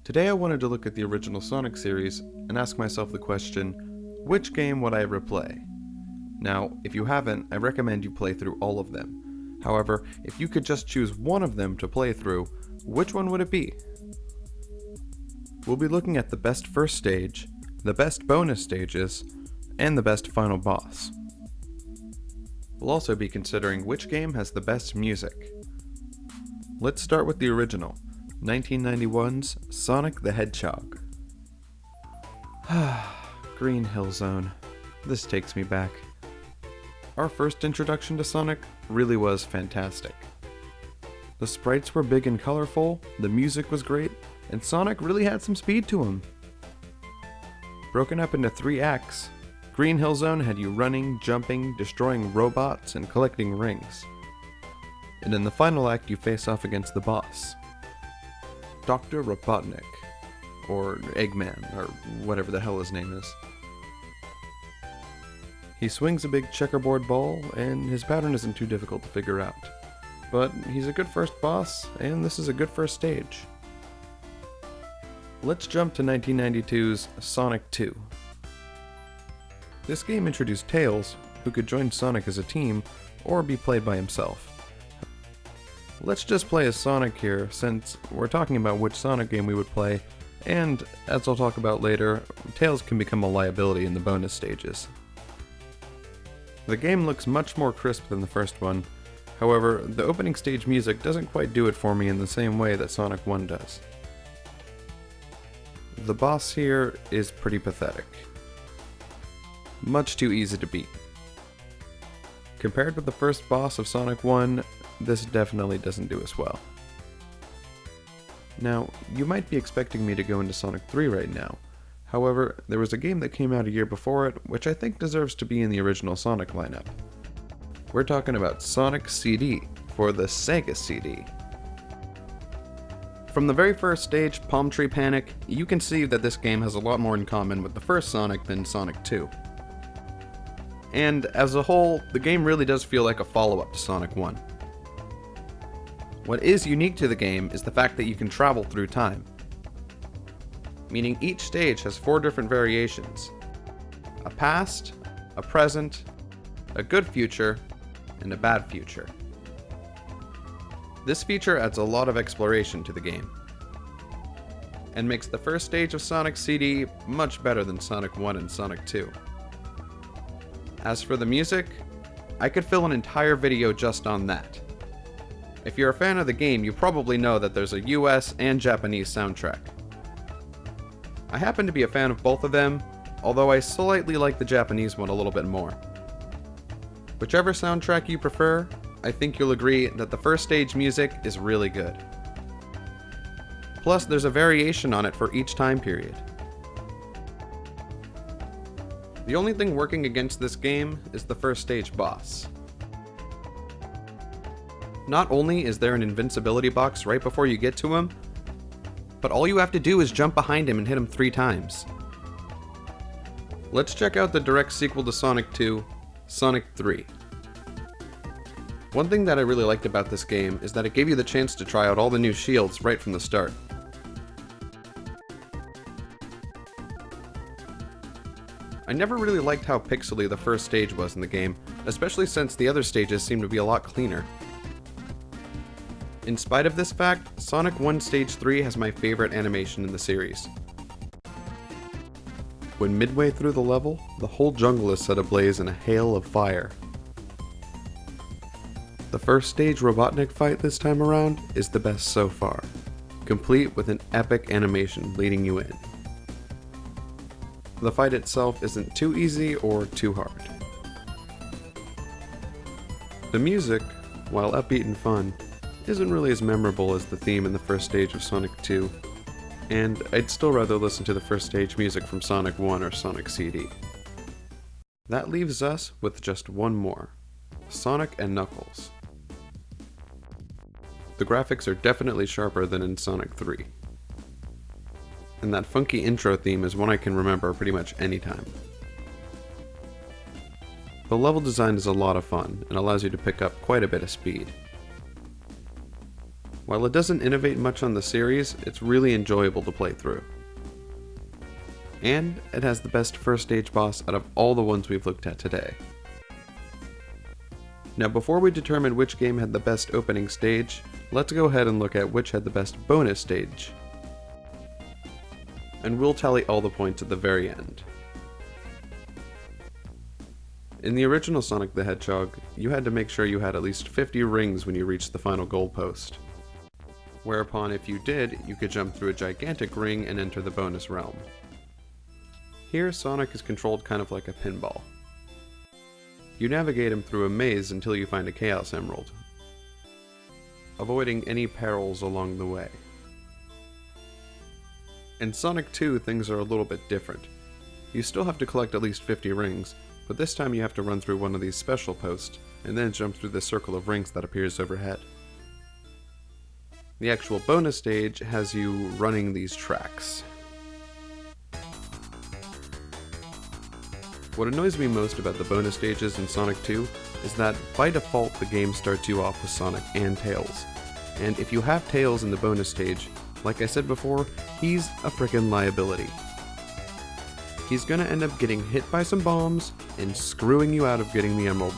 Today I wanted to look at the original Sonic series and ask myself the question, which game would I ever play? Now, if you haven't, I recommend you play through all of them. However, if you could just choose one of them to play through, which one would it be? We'll be looking at the best first stage, the best bonus stages, and the best final boss. We'll also be considering which game has the best music. Let's start with the original, 1991's Sonic the Hedgehog. Green Hill Zone. This takes me back. Our first introduction to Sonic really was fantastic. The sprites were big and colorful, the music was great, and Sonic really had some speed to him. Broken up into 3 acts, Green Hill Zone had you running, jumping, destroying robots, and collecting rings. And in the final act you face off against the boss, Dr. Robotnik, or Eggman, or whatever the hell his name is. He swings a big checkerboard ball, and his pattern isn't too difficult to figure out. But he's a good first boss, and this is a good first stage. Let's jump to 1992's Sonic 2. This game introduced Tails, who could join Sonic as a team, or be played by himself. Let's just play as Sonic here, since we're talking about which Sonic game we would play, and, as I'll talk about later, Tails can become a liability in the bonus stages. The game looks much more crisp than the first one, however, the opening stage music doesn't quite do it for me in the same way that Sonic 1 does. The boss here is pretty pathetic. Much too easy to beat. Compared with the first boss of Sonic 1, this definitely doesn't do as well. Now, you might be expecting me to go into Sonic 3 right now. However, there was a game that came out a year before it, which I think deserves to be in the original Sonic lineup. We're talking about Sonic CD for the Sega CD. From the very first stage, Palm Tree Panic, you can see that this game has a lot more in common with the first Sonic than Sonic 2. And as a whole, the game really does feel like a follow-up to Sonic 1. What is unique to the game is the fact that you can travel through time. Meaning each stage has 4 different variations. A past, a present, a good future, and a bad future. This feature adds a lot of exploration to the game, and makes the first stage of Sonic CD much better than Sonic 1 and Sonic 2. As for the music, I could fill an entire video just on that. If you're a fan of the game, you probably know that there's a US and Japanese soundtrack. I happen to be a fan of both of them, although I slightly like the Japanese one a little bit more. Whichever soundtrack you prefer, I think you'll agree that the first stage music is really good. Plus, there's a variation on it for each time period. The only thing working against this game is the first stage boss. Not only is there an invincibility box right before you get to him, but all you have to do is jump behind him and hit him 3 times. Let's check out the direct sequel to Sonic 2, Sonic 3. One thing that I really liked about this game is that it gave you the chance to try out all the new shields right from the start. I never really liked how pixely the first stage was in the game, especially since the other stages seem to be a lot cleaner. In spite of this fact, Sonic 1 Stage 3 has my favorite animation in the series. When midway through the level, the whole jungle is set ablaze in a hail of fire. The first stage Robotnik fight this time around is the best so far, complete with an epic animation leading you in. The fight itself isn't too easy or too hard. The music, while upbeat and fun, isn't really as memorable as the theme in the first stage of Sonic 2, and I'd still rather listen to the first stage music from Sonic 1 or Sonic CD. That leaves us with just one more, Sonic and Knuckles. The graphics are definitely sharper than in Sonic 3. and that funky intro theme is one I can remember pretty much anytime. The level design is a lot of fun and allows you to pick up quite a bit of speed. While it doesn't innovate much on the series, it's really enjoyable to play through. And it has the best first stage boss out of all the ones we've looked at today. Now before we determine which game had the best opening stage, let's go ahead and look at which had the best bonus stage. And we'll tally all the points at the very end. In the original Sonic the Hedgehog, you had to make sure you had at least 50 rings when you reached the final goalpost. Whereupon if you did, you could jump through a gigantic ring and enter the bonus realm. Here, Sonic is controlled kind of like a pinball. You navigate him through a maze until you find a Chaos Emerald, avoiding any perils along the way. In Sonic 2, things are a little bit different. You still have to collect at least 50 rings, but this time you have to run through one of these special posts, and then jump through the circle of rings that appears overhead. The actual bonus stage has you running these tracks. What annoys me most about the bonus stages in Sonic 2 is that by default the game starts you off with Sonic and Tails. And if you have Tails in the bonus stage, like I said before, he's a frickin' liability. He's gonna end up getting hit by some bombs and screwing you out of getting the emerald.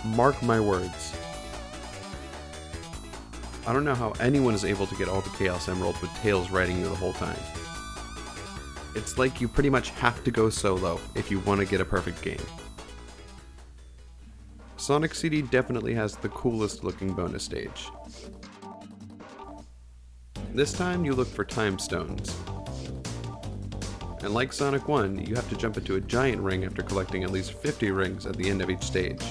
Mark my words. I don't know how anyone is able to get all the Chaos Emeralds with Tails riding you the whole time. It's like you pretty much have to go solo if you want to get a perfect game. Sonic CD definitely has the coolest looking bonus stage. This time you look for time stones. And like Sonic 1, you have to jump into a giant ring after collecting at least 50 rings at the end of each stage.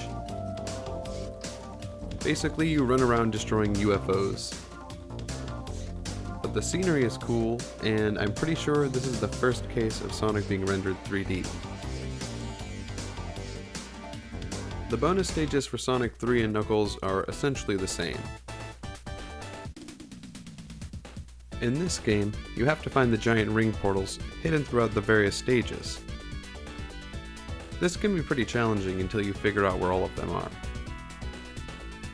Basically, you run around destroying UFOs. But the scenery is cool, and I'm pretty sure this is the first case of Sonic being rendered 3D. The bonus stages for Sonic 3 and Knuckles are essentially the same. In this game, you have to find the giant ring portals hidden throughout the various stages. This can be pretty challenging until you figure out where all of them are.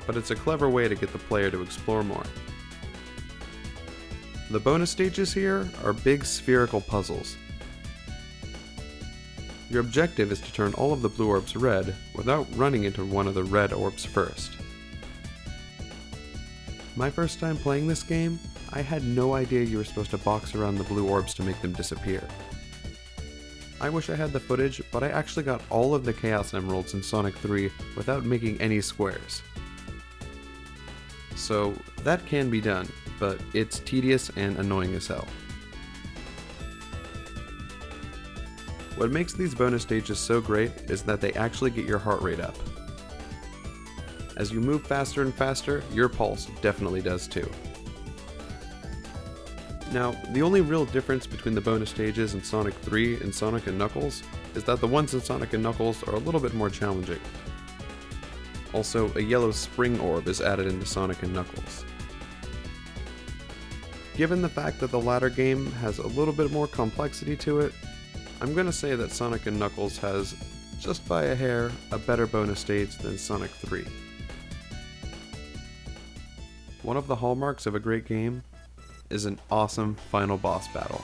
But it's a clever way to get the player to explore more. The bonus stages here are big spherical puzzles. Your objective is to turn all of the blue orbs red without running into one of the red orbs first. My first time playing this game, I had no idea you were supposed to box around the blue orbs to make them disappear. I wish I had the footage, but I actually got all of the Chaos Emeralds in Sonic 3 without making any squares. So that can be done, but it's tedious and annoying as hell. What makes these bonus stages so great is that they actually get your heart rate up. As you move faster and faster, your pulse definitely does too. Now, the only real difference between the bonus stages in Sonic 3 and Sonic and Knuckles is that the ones in Sonic and Knuckles are a little bit more challenging. Also, a yellow spring orb is added into Sonic and Knuckles. Given the fact that the latter game has a little bit more complexity to it, I'm going to say that Sonic and Knuckles has, just by a hair, a better bonus stage than Sonic 3. One of the hallmarks of a great game is an awesome final boss battle.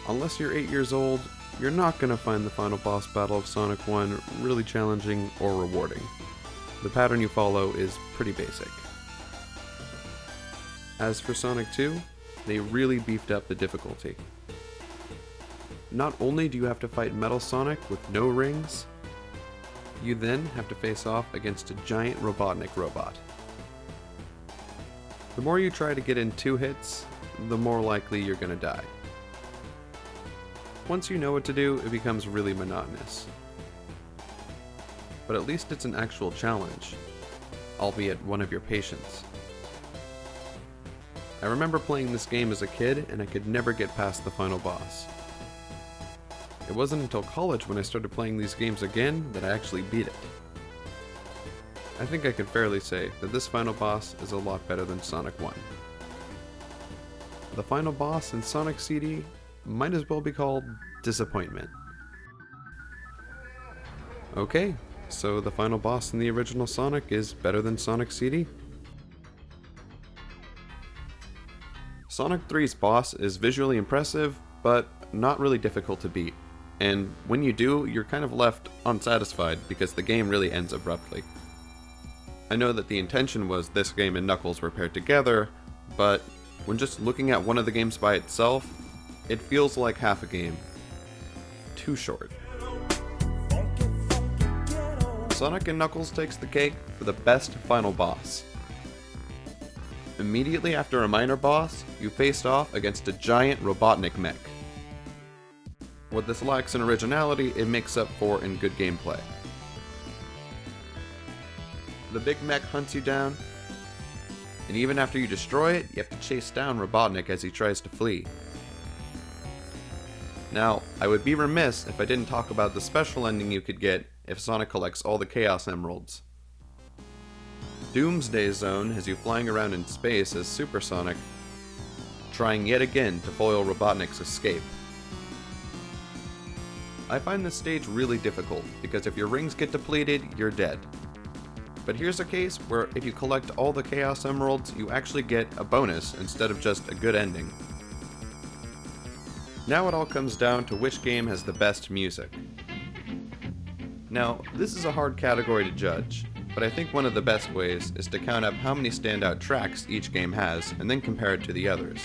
Unless you're 8 years old, you're not going to find the final boss battle of Sonic 1 really challenging or rewarding. The pattern you follow is pretty basic. As for Sonic 2, they really beefed up the difficulty. Not only do you have to fight Metal Sonic with no rings, you then have to face off against a giant Robotnik robot. The more you try to get in 2 hits, the more likely you're going to die. Once you know what to do, it becomes really monotonous. But at least it's an actual challenge, albeit one of your patience. I remember playing this game as a kid, and I could never get past the final boss. It wasn't until college when I started playing these games again that I actually beat it. I think I can fairly say that this final boss is a lot better than Sonic 1. the final boss in Sonic CD might as well be called Disappointment. Okay, so the final boss in the original Sonic is better than Sonic CD? Sonic 3's boss is visually impressive, but not really difficult to beat. And when you do, you're kind of left unsatisfied because the game really ends abruptly. I know that the intention was this game and Knuckles were paired together, but when just looking at one of the games by itself, it feels like half a game. Too short. Sonic and Knuckles takes the cake for the best final boss. Immediately after a minor boss, you faced off against a giant Robotnik mech. What this lacks in originality, it makes up for in good gameplay. The big mech hunts you down, and even after you destroy it, you have to chase down Robotnik as he tries to flee. Now, I would be remiss if I didn't talk about the special ending you could get if Sonic collects all the Chaos Emeralds. Doomsday Zone has you flying around in space as Super Sonic, trying yet again to foil Robotnik's escape. I find this stage really difficult, because if your rings get depleted, you're dead. But here's a case where if you collect all the Chaos Emeralds, you actually get a bonus instead of just a good ending. Now it all comes down to which game has the best music. Now, this is a hard category to judge, but I think one of the best ways is to count up how many standout tracks each game has and then compare it to the others.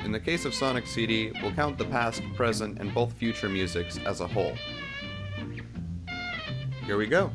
In the case of Sonic CD, we'll count the past, present, and both future musics as a whole. Here we go.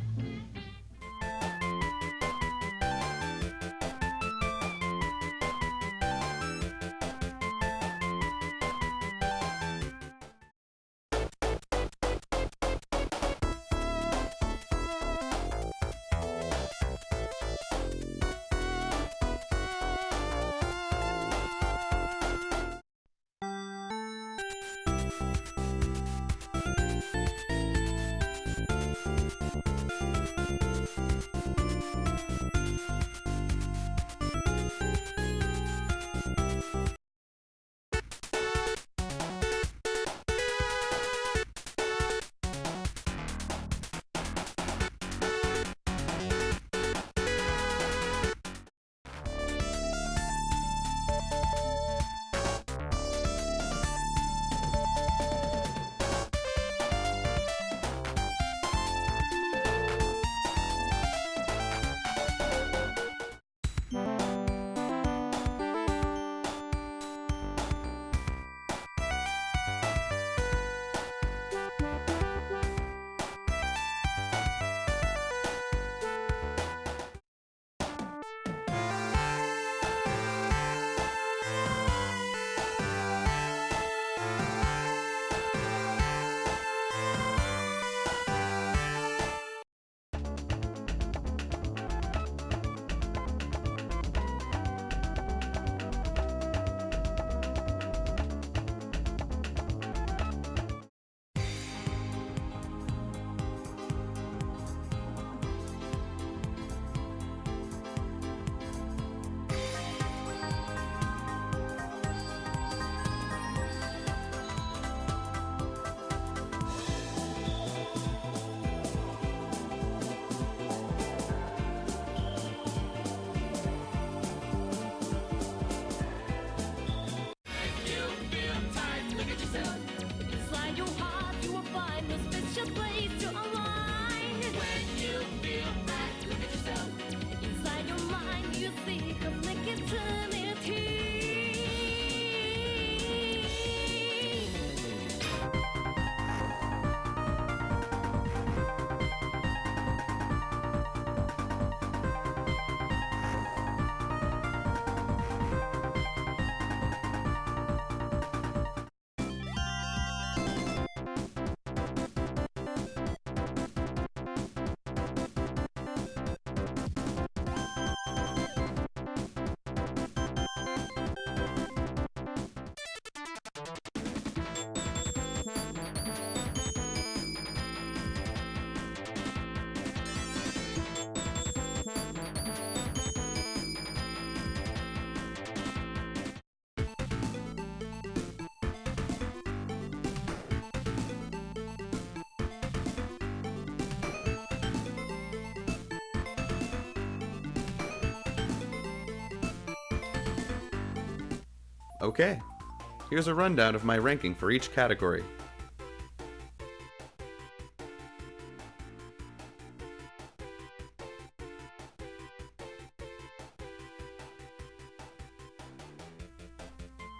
Okay, here's a rundown of my ranking for each category.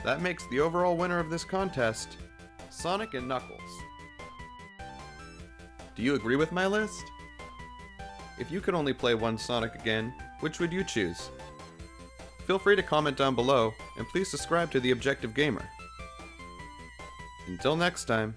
That makes the overall winner of this contest Sonic and Knuckles. Do you agree with my list? If you could only play one Sonic again, which would you choose? Feel free to comment down below, and please subscribe to The Objective Gamer. Until next time.